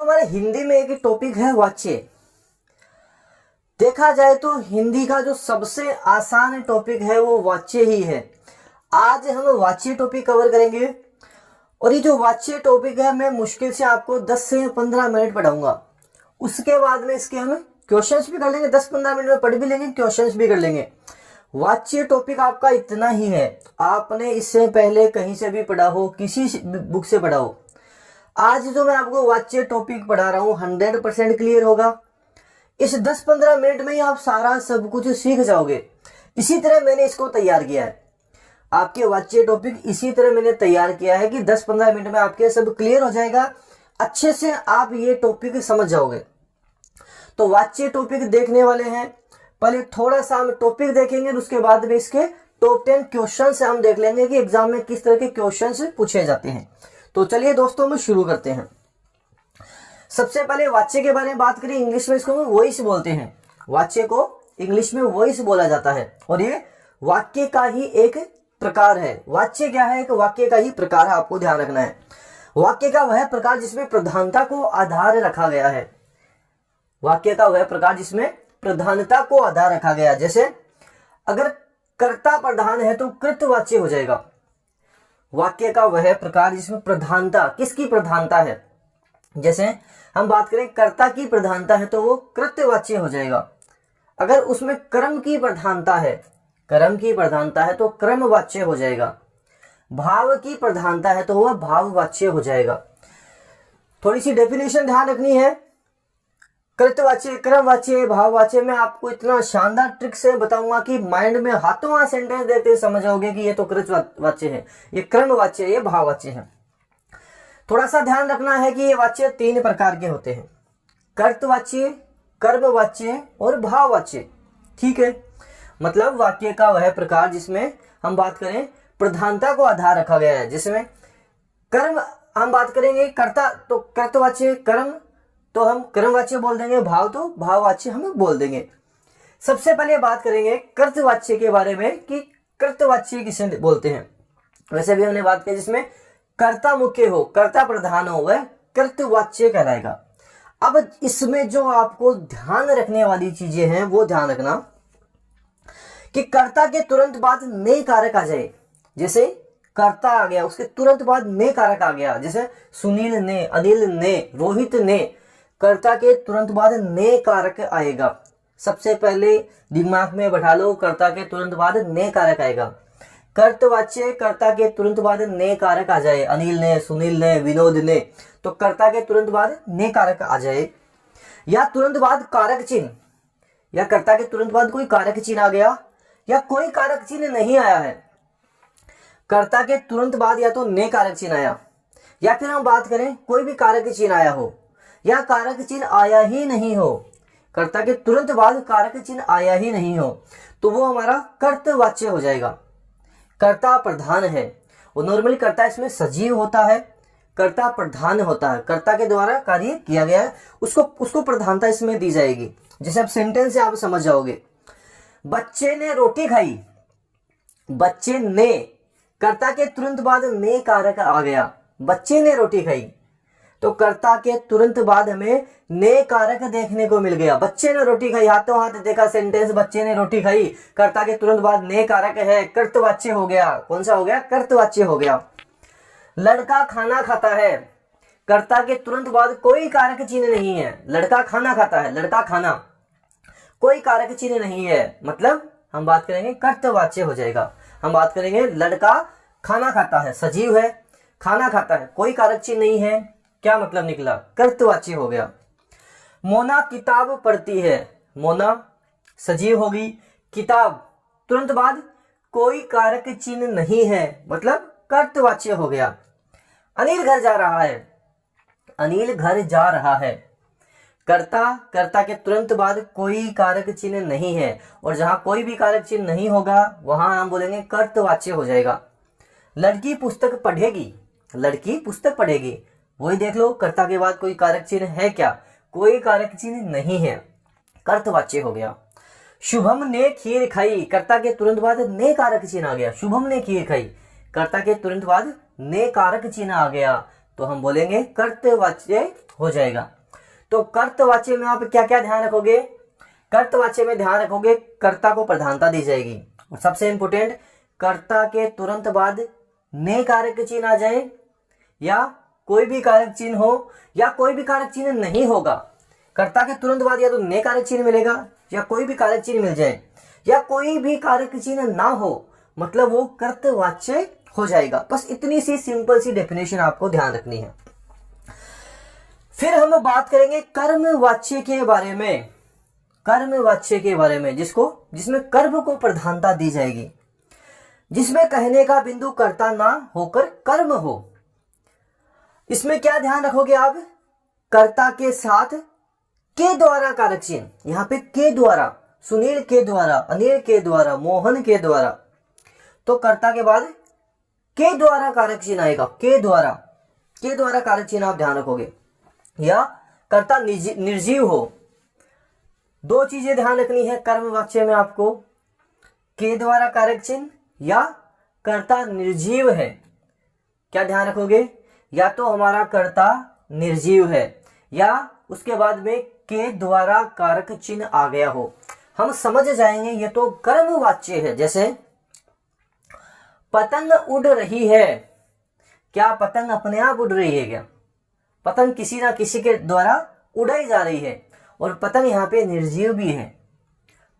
हमारे हिंदी में एक टॉपिक है वाच्य। देखा जाए तो हिंदी का जो सबसे आसान टॉपिक है वो वाच्य ही है। आज हम वाच्य टॉपिक कवर करेंगे और ये जो वाच्य टॉपिक है मैं मुश्किल से आपको 10 से 15 मिनट पढ़ाऊंगा। उसके बाद में इसके हम क्वेश्चंस भी कर लेंगे, 10-15 मिनट में पढ़ भी लेंगे, क्वेश्चंस भी कर लेंगे। वाच्य टॉपिक आपका इतना ही है, आपने इससे पहले कहीं से भी पढ़ा हो, किसी बुक से पढ़ा हो। आज जो मैं आपको वाच्य टॉपिक पढ़ा रहा हूं 100% क्लियर होगा। इस 10-15 मिनट में ही आप सारा सब कुछ सीख जाओगे। इसी तरह मैंने इसको तैयार किया है, आपके वाच्य टॉपिक इसी तरह मैंने तैयार किया है कि 10-15 मिनट में आपके सब क्लियर हो जाएगा, अच्छे से आप ये टॉपिक समझ जाओगे। तो वाच्य टॉपिक देखने वाले हैं, पहले थोड़ा सा हम टॉपिक देखेंगे, उसके बाद में इसके टॉप 10 क्वेश्चन हम देख लेंगे कि एग्जाम में किस तरह के क्वेश्चन पूछे जाते हैं। तो चलिए दोस्तों हम शुरू करते हैं। सबसे पहले वाच्य के बारे में बात करें, इंग्लिश में इसको वॉइस बोलते हैं। वाच्य को इंग्लिश में वॉइस बोला जाता है और ये वाक्य का ही एक प्रकार है। वाच्य क्या है? एक वाक्य का ही प्रकार है, आपको ध्यान रखना है। वाक्य का वह प्रकार जिसमें प्रधानता को आधार रखा गया है। वाक्य का वह प्रकार जिसमें प्रधानता को आधार रखा गया। जैसे अगर कर्ता प्रधान है तो कृतवाच्य हो जाएगा। वाक्य का वह प्रकार जिसमें प्रधानता, किसकी प्रधानता है, जैसे हम बात करें कर्ता की प्रधानता है तो वो कृतवाच्य हो जाएगा। अगर उसमें कर्म की प्रधानता है, कर्म की प्रधानता है तो क्रमवाच्य हो जाएगा। भाव की प्रधानता है तो वह भाववाच्य हो जाएगा। थोड़ी सी डेफिनेशन ध्यान रखनी है। कृतवाच्य, क्रमवाच्य, भाववाच्य में आपको इतना शानदार ट्रिक से बताऊंगा कि माइंड में हाथों हाथ सेंटेंस देखते समझ जाओगे कि ये तो कृतवाच्य है, ये क्रमवाच्य, ये भाववाच्य है। थोड़ा सा ध्यान रखना है कि ये वाच्य 3 प्रकार के होते हैं, कर्तवाच्य, कर्मवाच्य और भाववाच्य। ठीक है, मतलब वाक्य का वह प्रकार जिसमें हम बात करें प्रधानता को आधार रखा गया है। जिसमें कर्म हम बात करेंगे, कर्ता तो कर्तवाच्य, कर्म तो हम कर्मवाच्य बोल देंगे, भाव तो भाववाच्य हम बोल देंगे। सबसे पहले बात करेंगे कर्तवाच्य के बारे में कि कर्तवाच्य किसे बोलते हैं। वैसे भी हमने बात की जिसमें कर्ता मुख्य हो, कर्ता प्रधान हो, वह कर्तवाच्य कहलाएगा। अब इसमें जो आपको ध्यान रखने वाली चीजें हैं वो ध्यान रखना कि कर्ता के तुरंत बाद ने कारक आ जाए। जैसे कर्ता आ गया, उसके तुरंत बाद ने कारक आ गया, जैसे सुनील ने, अनिल ने, रोहित ने, कर्ता के तुरंत बाद ने कारक आएगा। सबसे पहले दिमाग में बैठा लो, कर्ता के तुरंत बाद ने कारक आएगा। कर्तवाच्य कर्ता के तुरंत बाद ने कारक आ जाए, अनिल ने, सुनील ने, विनोद ने, तो कर्ता के तुरंत बाद ने कारक आ जाए। या तुरंत बाद कारक चिन्ह, या कर्ता के तुरंत बाद कोई कारक चिन्ह आ गया या कोई कारक चिन्ह नहीं आया है, कर्ता के तुरंत बाद या तो ने कारक चिन्ह आया, या फिर हम बात करें कोई भी कारक चिन्ह आया हो या कारक चिन्ह आया ही नहीं हो, कर्ता के तुरंत बाद कारक चिन्ह आया ही नहीं हो, तो वो हमारा कर्तवाच्य हो जाएगा। कर्ता प्रधान है, वो नॉर्मली कर्ता इसमें सजीव होता है, कर्ता प्रधान होता है, कर्ता के द्वारा कार्य किया गया है, उसको प्रधानता इसमें दी जाएगी। जैसे अब सेंटेंस से आप समझ जाओगे, बच्चे ने रोटी खाई, बच्चे ने, कर्ता के तुरंत बाद ने कारक आ गया, बच्चे ने रोटी खाई, तो कर्ता के तुरंत बाद हमें ने कारक देखने को मिल गया। बच्चे ने रोटी खाई, हाथों हाथ देखा सेंटेंस, बच्चे ने रोटी खाई, कर्ता के तुरंत बाद ने कारक है, कर्तवाच्य हो गया। कौन सा हो गया? कर्तवाच्य हो गया। लड़का खाना खाता है, कर्ता के तुरंत बाद कोई कारक चिन्ह नहीं है, लड़का खाना खाता है, लड़का खाना, कोई कारक चिन्ह नहीं है, मतलब हम बात करेंगे कर्तवाच्य हो जाएगा। हम बात करेंगे लड़का खाना खाता है, सजीव है, खाना खाता है, कोई कारक चिन्ह नहीं है, क्या मतलब निकला? कर्तवाच्य हो गया। मोना किताब पढ़ती है, मोना सजीव होगी, किताब तुरंत बाद कोई कारक चिन्ह नहीं है, मतलब कर्तवाच्य हो गया। अनिल घर जा रहा है, अनिल घर जा रहा है, कर्ता, कर्ता के तुरंत बाद कोई कारक चिन्ह नहीं है, और जहां कोई भी कारक चिन्ह नहीं होगा वहां हम बोलेंगे कर्तवाच्य हो जाएगा। लड़की पुस्तक पढ़ेगी, लड़की पुस्तक पढ़ेगी, वही देख लो कर्ता के बाद कोई कारक चिन्ह है क्या? कोई कारक चिन्ह नहीं है, कर्तवाच्य हो गया। शुभम ने खीर खाई, कर्ता के तुरंत बाद ने कारक चिन्ह आ गया, शुभम ने खीर खाई, कर्ता के तुरंत बाद ने कारक चिन्ह आ गया, तो हम बोलेंगे कर्तवाच्य हो जाएगा। तो कर्तवाच्य में आप क्या क्या ध्यान रखोगे? कर्तवाच्य में ध्यान रखोगे कर्ता को प्रधानता दी जाएगी, और सबसे इंपोर्टेंट कर्ता के तुरंत बाद ने कारक चिन्ह आ जाए, या कोई भी कारक चिन्ह हो, या कोई भी कारक चिन्ह नहीं होगा। कर्ता के तुरंत बाद या तो ने कारक चिन्ह मिलेगा, या कोई भी कारक चिन्ह मिल जाए, या कोई भी कारक चिन्ह ना हो, मतलब वो कर्तवाच्य हो जाएगा। बस इतनी सी सिंपल सी डेफिनेशन आपको ध्यान रखनी है। फिर हम बात करेंगे कर्मवाच्य के बारे में। कर्मवाच्य के बारे में जिसमें कर्म को प्रधानता दी जाएगी, जिसमें कहने का बिंदु कर्ता ना होकर कर्म हो। इसमें क्या ध्यान रखोगे आप? कर्ता के साथ के द्वारा कारक चिन्ह, यहां पे के द्वारा, सुनील के द्वारा, अनिल के द्वारा, मोहन के द्वारा, तो कर्ता के बाद के द्वारा कारक चिन्ह आएगा। के द्वारा कारक चिन्ह आप ध्यान रखोगे, या कर्ता निर्जीव हो। दो चीजें ध्यान रखनी है कर्मवाच्य में आपको, के द्वारा कारक चिन्ह या कर्ता निर्जीव है। क्या ध्यान रखोगे? या तो हमारा कर्ता निर्जीव है, या उसके बाद में के द्वारा कारक चिन्ह आ गया हो। हम समझ जाएंगे ये तो कर्मवाच्य है। जैसे पतंग उड़ रही है, क्या पतंग अपने आप उड़ रही है? क्या पतंग किसी ना किसी के द्वारा उड़ाई जा रही है, और पतंग यहाँ पे निर्जीव भी है।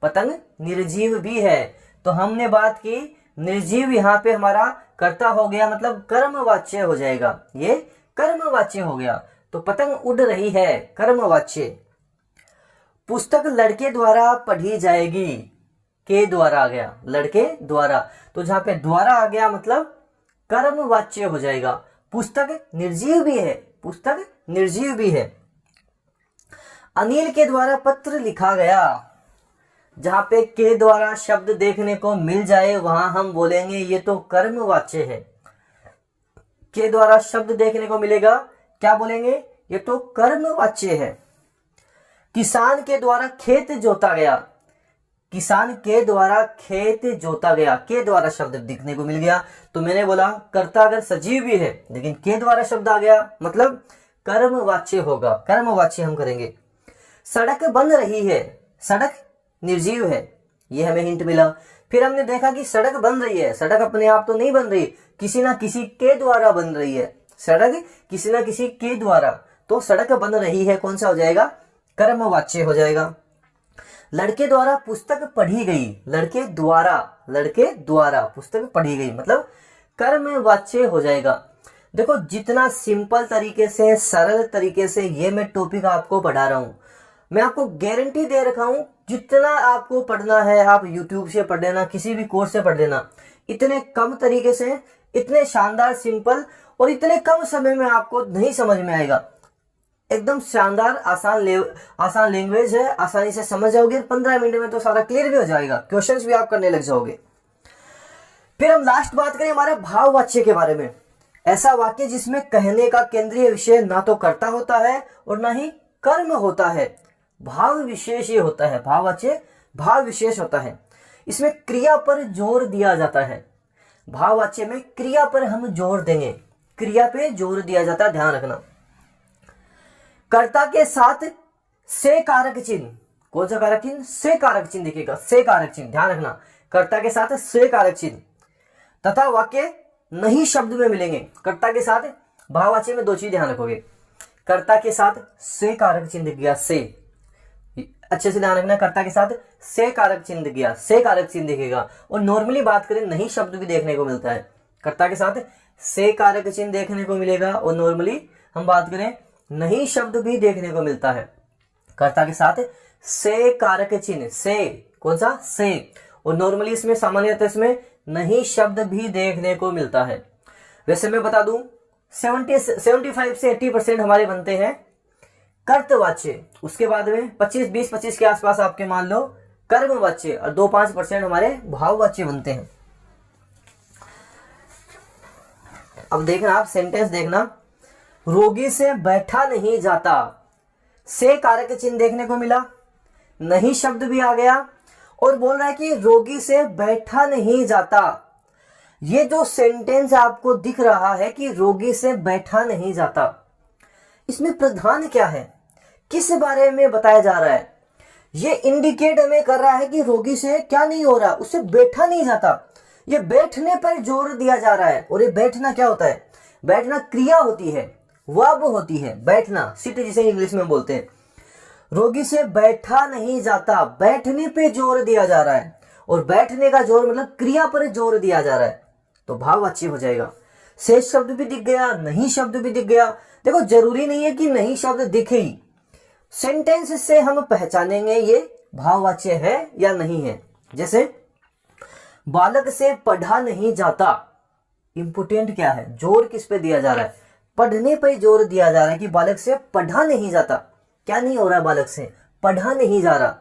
पतंग निर्जीव भी है, तो हमने बात की निर्जीव यहाँ पे हमारा कर्ता हो गया, मतलब कर्मवाच्य हो जाएगा। ये कर्मवाच्य हो गया, तो पतंग उड़ रही है कर्मवाच्य। पुस्तक लड़के द्वारा पढ़ी जाएगी, के द्वारा आ गया, लड़के द्वारा, तो जहां पे द्वारा आ गया मतलब कर्मवाच्य हो जाएगा। पुस्तक निर्जीव भी है, पुस्तक निर्जीव भी है। अनिल के द्वारा पत्र लिखा गया, जहां पे के द्वारा शब्द देखने को मिल जाए वहां हम बोलेंगे ये तो कर्मवाच्य है। के द्वारा शब्द देखने को मिलेगा, क्या बोलेंगे? ये तो कर्मवाच्य है। किसान के द्वारा खेत जोता गया, किसान के द्वारा खेत जोता गया, के द्वारा शब्द दिखने को मिल गया, तो मैंने बोला कर्ता अगर सजीव भी है लेकिन के द्वारा शब्द आ गया मतलब कर्मवाच्य होगा, कर्मवाच्य हम करेंगे। सड़क बन रही है, सड़क निर्जीव है, ये हमें हिंट मिला। फिर हमने देखा कि सड़क बन रही है, सड़क अपने आप तो नहीं बन रही, किसी ना किसी के द्वारा बन रही है, सड़क किसी ना किसी के द्वारा, तो सड़क बन रही है कौन सा हो जाएगा? कर्मवाच्य हो जाएगा। लड़के द्वारा पुस्तक पढ़ी गई, लड़के द्वारा पुस्तक पढ़ी गई मतलब कर्मवाच्य हो जाएगा। देखो जितना सिंपल तरीके से, सरल तरीके से ये मैं टॉपिक आपको पढ़ा रहा हूं, मैं आपको गारंटी दे रखा हूं जितना आपको पढ़ना है आप यूट्यूब से पढ़ लेना, किसी भी कोर्स से पढ़ लेना, इतने कम तरीके से, इतने शानदार सिंपल और इतने कम समय में आपको नहीं समझ में आएगा। एकदम शानदार आसान लैंग्वेज है, आसानी से समझ जाओगे, 15 मिनट में तो सारा क्लियर भी हो जाएगा, क्वेश्चंस भी आप करने लग जाओगे। फिर हम लास्ट बात करें हमारे भाववाच्य के बारे में। ऐसा वाक्य जिसमें कहने का केंद्रीय विषय ना तो कर्ता होता है और ना ही कर्म होता है, भाव विशेष ये होता है। भाववाच्य भाव विशेष होता है, इसमें क्रिया पर जोर दिया जाता है। भाववाच्य में क्रिया पर हम जोर देंगे, क्रिया पे जोर दिया जाता है, ध्यान रखना। कर्ता के साथ से कारक चिन्ह, कौन सा कारक चिन्ह? से कारक चिन्ह दिखेगा, से कारक चिन्ह, ध्यान रखना। कर्ता के साथ से कारक चिन्ह तथा वाक्य नहीं शब्द में मिलेंगे। कर्ता के साथ भाववाच्य में दो चीज ध्यान रखोगे, कर्ता के साथ से कारक चिन्ह दिख गया, से, अच्छे से ध्यान रखना, कर्ता के साथ से कारक चिन्ह दिख गया, से कारक चिन्ह दिखेगा। और नॉर्मली बात करें नहीं शब्द भी देखने को मिलता है, कर्ता के साथ से कारक चिन्ह देखने को मिलेगा, और नॉर्मली हम बात करें नहीं शब्द भी देखने को मिलता है। कर्ता के साथ से कारक चिन्ह, से कौन सा? से, और नॉर्मली इसमें सामान्यतः इसमें नहीं शब्द भी देखने को मिलता है। वैसे मैं बता दूं 75 से 80% हमारे बनते हैं कर्तवाच्य, उसके बाद में 20-25 के आसपास आपके मान लो कर्मवाच्य, और 2-5% हमारे भाववाच्य बनते हैं। अब देखना आप सेंटेंस देखना, रोगी से बैठा नहीं जाता, से कारक चिन्ह देखने को मिला, नहीं शब्द भी आ गया, और बोल रहा है कि रोगी से बैठा नहीं जाता। ये जो सेंटेंस आपको दिख रहा है कि रोगी से बैठा नहीं जाता, इसमें प्रधान क्या है, किस बारे में बताया जा रहा है? ये इंडिकेट हमें कर रहा है कि रोगी से क्या नहीं हो रहा, उससे बैठा नहीं जाता। ये बैठने पर जोर दिया जा रहा है। और ये बैठना क्या होता है? बैठना क्रिया होती है, वर्ब होती है, बैठना, सिट जिसे इंग्लिश में बोलते हैं। रोगी से बैठा नहीं जाता, बैठने पे जोर दिया जा रहा है। और बैठने का जोर मतलब क्रिया पर जोर दिया जा रहा है, तो भाववाच्य हो जाएगा। से शब्द भी दिख गया, नहीं शब्द भी दिख गया। देखो जरूरी नहीं है कि नहीं शब्द दिखे ही, सेंटेंस से हम पहचानेंगे ये भाववाच्य है या नहीं है। जैसे बालक से पढ़ा नहीं जाता, इंपोर्टेंट क्या है, जोर किस पे दिया जा रहा है? पढ़ने पर जोर दिया जा रहा है कि बालक से पढ़ा नहीं जाता। क्या नहीं हो रहा है? बालक से पढ़ा नहीं जा रहा।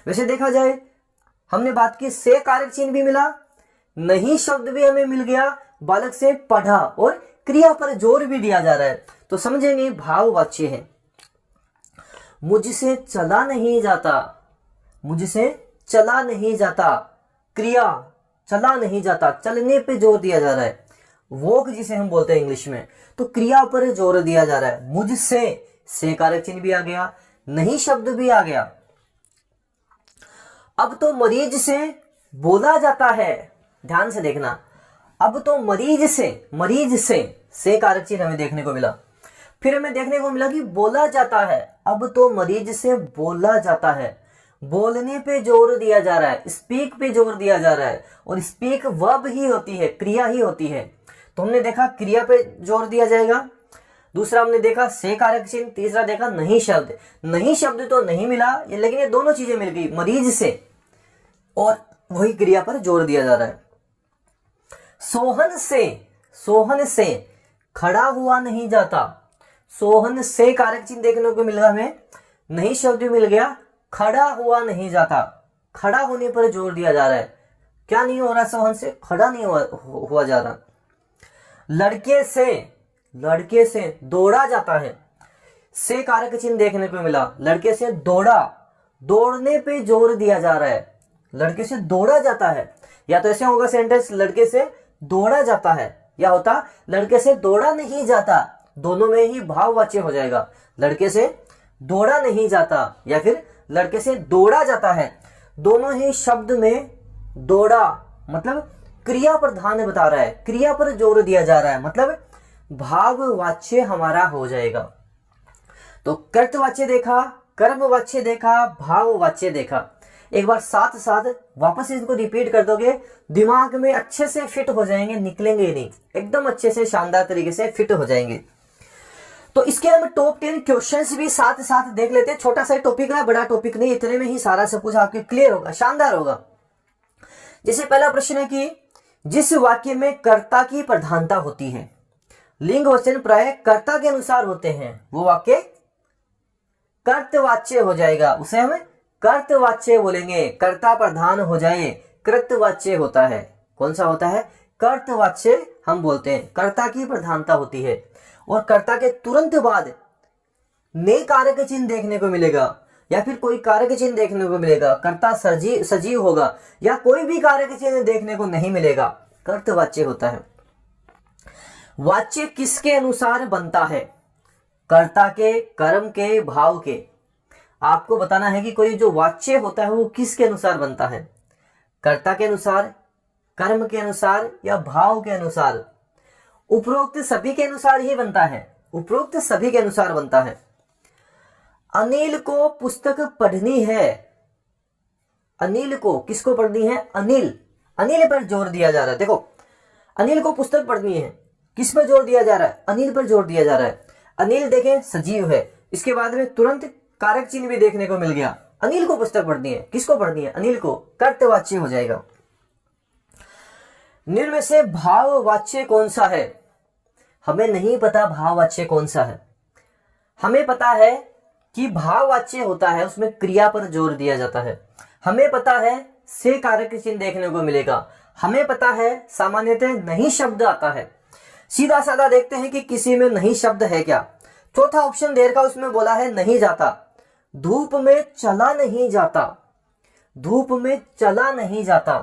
वैसे देखा जाए, हमने बात की से कारक चिन्ह भी मिला, नहीं शब्द भी हमें मिल गया, बालक से पढ़ा और क्रिया पर जोर भी दिया जा रहा है, तो समझेंगे भाववाच्य है। मुझसे चला नहीं जाता, मुझसे चला नहीं जाता, क्रिया चला नहीं जाता, चलने पे जोर दिया जा रहा है, वॉक जिसे हम बोलते हैं इंग्लिश में, तो क्रिया पर जोर दिया जा रहा है। मुझसे से कारक चिन्ह भी आ गया, नहीं शब्द भी आ गया। अब तो मरीज से बोला जाता है, ध्यान से देखना, अब तो मरीज से कारक चिन्ह हमें देखने को मिला। फिर हमें देखने को मिला कि बोला जाता है, अब तो मरीज से बोला जाता है, बोलने पे जोर दिया जा रहा है, स्पीक पे जोर दिया जा रहा है। और स्पीक वर्ब ही होती है, क्रिया ही होती है, तो हमने देखा क्रिया पे जोर दिया जाएगा। दूसरा हमने देखा से कारक चिन्ह, तीसरा देखा नहीं शब्द। नहीं शब्द तो नहीं मिला, लेकिन ये दोनों चीजें मिल गई, मरीज से और वही क्रिया पर जोर दिया जा रहा है। सोहन से खड़ा हुआ नहीं जाता, सोहन से कारक चिन्ह देखने को मिल रहा हमें, नहीं शब्द मिल गया, खड़ा हुआ नहीं जाता, खड़ा होने पर जोर दिया जा रहा है। क्या नहीं हो रहा? सोहन से खड़ा नहीं हुआ जा रहा। लड़के से दौड़ा जाता है, से कारक चिन्ह देखने को मिला, लड़के से दौड़ा, दौड़ने पे जोर दिया जा रहा है, लड़के से दौड़ा जाता है। या तो ऐसे होगा सेंटेंस, लड़के से दौड़ा जाता है, या होता लड़के से दौड़ा नहीं जाता, दोनों में ही भाववाच्य हो जाएगा। लड़के से दौड़ा नहीं जाता या फिर लड़के से दौड़ा जाता है, दोनों ही शब्द में दौड़ा मतलब क्रिया प्रधान बता रहा है, क्रिया पर जोर दिया जा रहा है, मतलब भाववाच्य हमारा हो जाएगा। तो कर्तवाच्य देखा, कर्मवाच्य देखा, भाववाच्य देखा। एक बार साथ साथ वापस इसको रिपीट कर दोगे, दिमाग में अच्छे से फिट हो जाएंगे, निकलेंगे नहीं, एकदम अच्छे से शानदार तरीके से फिट हो जाएंगे। तो इसके हम टॉप 10 क्वेश्चंस भी साथ साथ देख लेते हैं। छोटा सा टॉपिक है, बड़ा टॉपिक नहीं, इतने में ही सारा सब कुछ आपके क्लियर होगा, शानदार होगा। जैसे पहला प्रश्न है कि जिस वाक्य में कर्ता की प्रधानता होती है, लिंग वचन प्राय कर्ता के अनुसार होते हैं, वो वाक्य कर्तवाच्य हो जाएगा, उसे हम कर्तवाच्य बोलेंगे। कर्ता प्रधान हो जाए कृतवाच्य होता है। कौन सा होता है? कर्तवाच्य हम बोलते हैं, कर्ता की प्रधानता होती है। और कर्ता के तुरंत बाद ने कारक चिन्ह देखने को मिलेगा या फिर कोई कारक चिन्ह देखने को मिलेगा, कर्ता सजीव होगा या कोई भी कारक चिन्ह देखने को नहीं मिलेगा, कर्तवाच्य होता है। वाच्य किसके अनुसार बनता है? कर्ता के, कर्म के, भाव के। आपको बताना है कि कोई जो वाच्य होता है वो किसके अनुसार बनता है, कर्ता के अनुसार, कर्म के अनुसार या भाव के अनुसार। उपरोक्त सभी के अनुसार ही बनता है, उपरोक्त सभी के अनुसार बनता है। अनिल को पुस्तक पढ़नी है, अनिल को किसको पढ़नी है? अनिल, अनिल पर जोर दिया जा रहा है। देखो अनिल को पुस्तक पढ़नी है, किस पर जोर दिया जा रहा है? अनिल पर जोर दिया जा रहा है। अनिल देखें सजीव है, इसके बाद में तुरंत कारक चिन्ह भी देखने को मिल गया। अनिल को पुस्तक पढ़नी है, किसको पढ़नी है? अनिल को, कर्तवाच्य हो जाएगा। निम्न में से भाववाच्य कौन सा है? हमें नहीं पता भाववाच्य कौन सा है। हमें पता है कि भाववाच्य होता है उसमें क्रिया पर जोर दिया जाता है। हमें पता है से कारक चिन्ह देखने को मिलेगा। हमें पता है सामान्यतः नहीं शब्द आता है। सीधा साधा देखते हैं कि किसी में नहीं शब्द है क्या। चौथा ऑप्शन देर का उसमें बोला है नहीं जाता। धूप में चला नहीं जाता, धूप में चला नहीं जाता,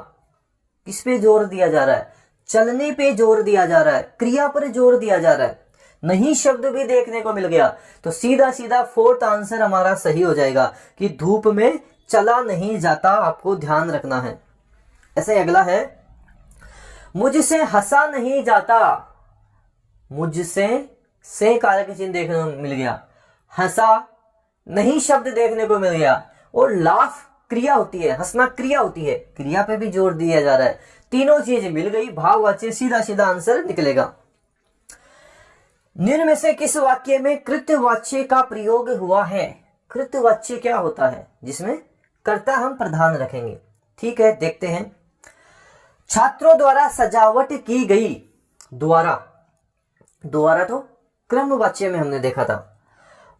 किस पे जोर दिया जा रहा है? चलने पे जोर दिया जा रहा है, क्रिया पर जोर दिया जा रहा है, नहीं शब्द भी देखने को मिल गया, तो सीधा सीधा फोर्थ आंसर हमारा सही हो जाएगा कि धूप में चला नहीं जाता, आपको ध्यान रखना है। ऐसे अगला है, मुझसे हंसा नहीं जाता, मुझसे से कारक चिन्ह देखने को मिल गया, हंसा नहीं शब्द देखने को मिल गया, और लाफ क्रिया होती है, हंसना क्रिया होती है, क्रिया पे भी जोर दिया जा रहा है, तीनों चीजें मिल गई, भाववाच्य सीधा सीधा आंसर निकलेगा। निम्न में से किस वाक्य में कृत्यवाच्य का प्रयोग हुआ है? कृत्यवाच्य क्या होता है? जिसमें कर्ता हम प्रधान रखेंगे। ठीक है, देखते हैं। छात्रों द्वारा सजावट की गई, द्वारा, द्वारा तो क्रमवाच्य में हमने देखा था।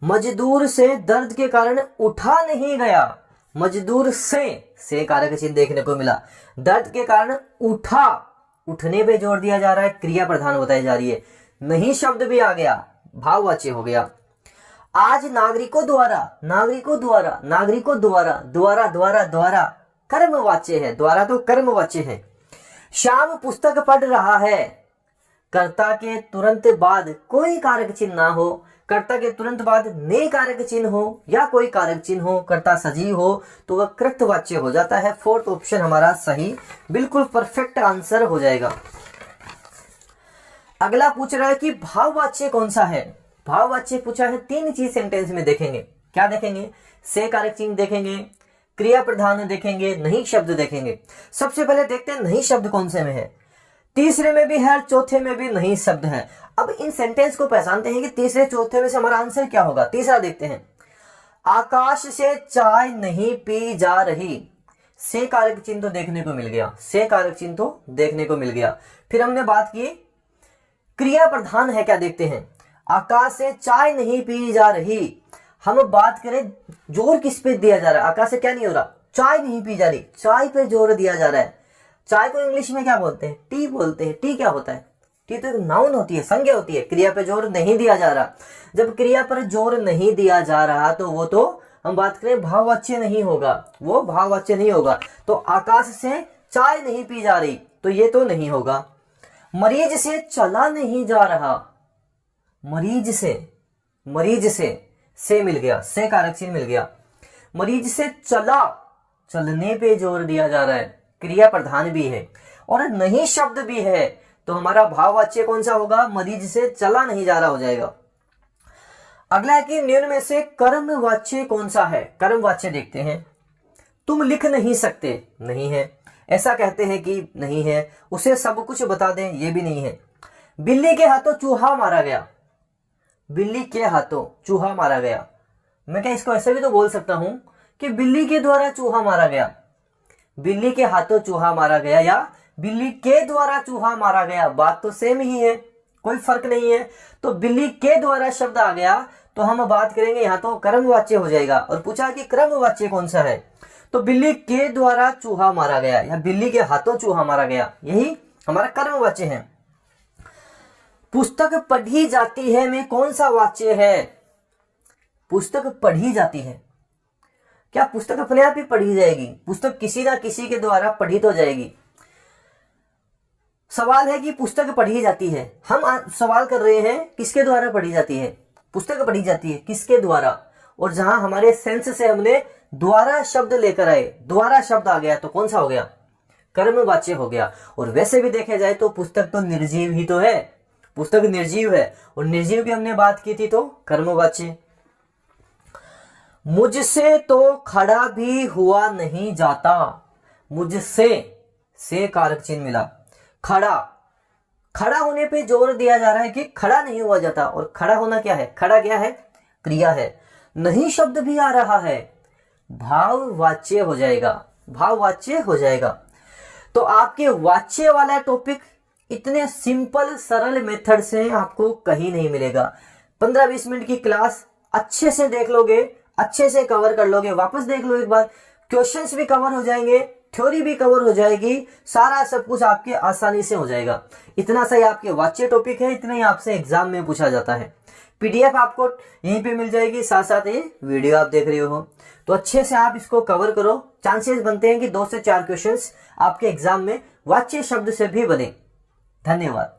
मजदूर से दर्द के कारण उठा नहीं गया, मजदूर से कारक चिन्ह देखने को मिला, दर्द के कारण उठा, उठने पे जोर दिया जा रहा है, क्रिया प्रधान बताई जा रही है, नहीं शब्द भी आ गया, भाववाच्य हो गया। आज नागरिकों द्वारा, नागरिकों द्वारा, नागरिकों द्वारा, द्वारा द्वारा द्वारा कर्मवाच्य है, द्वारा तो कर्मवाच्य है। श्याम पुस्तक पढ़ रहा है, कर्ता के तुरंत बाद कोई कारक चिन्ह ना हो, कर्ता के तुरंत बाद ने कारक चिन्ह हो या कोई कारक चिन्ह हो, कर्ता सजीव हो, तो वह कृतवाच्य हो जाता है। फोर्थ ऑप्शन हमारा सही, बिल्कुल परफेक्ट आंसर हो जाएगा। अगला पूछ रहा है कि भाववाच्य कौन सा है? भाववाच्य पूछा है, तीन चीज सेंटेंस में देखेंगे। क्या देखेंगे? से कारक चिन्ह देखेंगे, क्रिया प्रधान देखेंगे, नहीं शब्द देखेंगे। सबसे पहले देखते हैं नहीं शब्द कौन से में है। तीसरे में भी है, चौथे में भी नहीं शब्द है। अब इन सेंटेंस को पहचानते हैं कि तीसरे चौथे में से हमारा आंसर क्या होगा। तीसरा देखते हैं, आकाश से चाय नहीं पी जा रही, से कारक चिन्ह तो देखने को मिल गया, से कारक चिन्ह तो देखने को मिल गया। फिर हमने बात की क्रिया प्रधान है, क्या देखते हैं, आकाश से चाय नहीं पी जा रही। हम बात करें जोर किस पे दिया जा रहा है, आकाश से क्या नहीं हो रहा, चाय नहीं पी जा रही, चाय पे जोर दिया जा रहा है। चाय को इंग्लिश में क्या बोलते हैं? टी बोलते हैं। टी क्या होता है? टी तो एक नाउन होती है, संज्ञा होती है। क्रिया पे जोर नहीं दिया जा रहा, जब क्रिया पर जोर नहीं दिया जा रहा तो वो तो हम बात करें भाववाच्य नहीं होगा, वो भाववाच्य नहीं होगा। तो आकाश से चाय नहीं पी जा रही, तो ये तो नहीं होगा। मरीज से चला नहीं जा रहा, मरीज से मिल गया, से कारक चिन्ह मिल गया। मरीज से चला, चलने पे जोर दिया जा रहा है, क्रिया प्रधान भी है और नहीं शब्द भी है, तो हमारा भाववाच्य कौन सा होगा? मरीज से चला नहीं जा रहा हो जाएगा। अगला है कि निम्न में से कर्मवाच्य कौन सा है? कर्मवाच्य देखते हैं। तुम लिख नहीं सकते, नहीं है। ऐसा कहते हैं कि नहीं है। उसे सब कुछ बता दें, ये भी नहीं है। बिल्ली के हाथों चूहा मारा गया, बिल्ली के हाथों चूहा मारा गया। मैं क्या इसको ऐसे भी तो बोल सकता हूं कि बिल्ली के द्वारा चूहा मारा गया, बिल्ली के हाथों चूहा मारा गया या बिल्ली के द्वारा चूहा मारा गया, बात तो सेम ही है, कोई फर्क नहीं है। तो बिल्ली के द्वारा शब्द आ गया तो हम बात करेंगे यहाँ तो कर्मवाच्य हो जाएगा। और पूछा कि क्रमवाच्य कौन सा है, तो बिल्ली के द्वारा चूहा मारा गया या बिल्ली के हाथों चूहा मारा गया, यही हमारा कर्मवाच्य है। पुस्तक पढ़ी जाती है में कौन सा वाच्य है? पुस्तक पढ़ी जाती है, क्या पुस्तक अपने आप ही पढ़ी जाएगी? पुस्तक किसी ना किसी के द्वारा पढ़ी तो जाएगी। सवाल है कि पुस्तक पढ़ी जाती है, हम सवाल कर रहे हैं किसके द्वारा पढ़ी जाती है? पुस्तक पढ़ी जाती है किसके द्वारा? और जहां हमारे सेंस से हमने द्वारा शब्द लेकर आए, द्वारा शब्द आ गया तो कौन सा हो गया? कर्मवाच्य हो गया। और वैसे भी देखा जाए तो पुस्तक तो निर्जीव ही तो है, पुस्तक निर्जीव है और निर्जीव की हमने बात की थी तो कर्मवाच्य। मुझसे तो खड़ा भी हुआ नहीं जाता, मुझसे से कारक चिन्ह मिला, खड़ा, खड़ा होने पे जोर दिया जा रहा है कि खड़ा नहीं हुआ जाता। और खड़ा होना क्या है? खड़ा क्या है? क्रिया है। नहीं शब्द भी आ रहा है, भाववाच्य हो जाएगा, भाववाच्य हो जाएगा। तो आपके वाच्य वाला टॉपिक इतने सिंपल सरल मेथड से आपको कहीं नहीं मिलेगा। 15-20 मिनट की क्लास अच्छे से देख लोगे, अच्छे से कवर कर लोगे, वापस देख लो एक बार, क्वेश्चंस भी कवर हो जाएंगे, थ्योरी भी कवर हो जाएगी, सारा सब कुछ आपके आसानी से हो जाएगा। इतना सा ही आपके वाच्य टॉपिक है, इतना ही आपसे एग्जाम में पूछा जाता है। पीडीएफ आपको यहीं पे मिल जाएगी, साथ साथ ये वीडियो आप देख रहे हो, तो अच्छे से आप इसको कवर करो। चांसेस बनते हैं कि 2 से 4 क्वेश्चंस आपके एग्जाम में वाच्य शब्द से भी बने। धन्यवाद।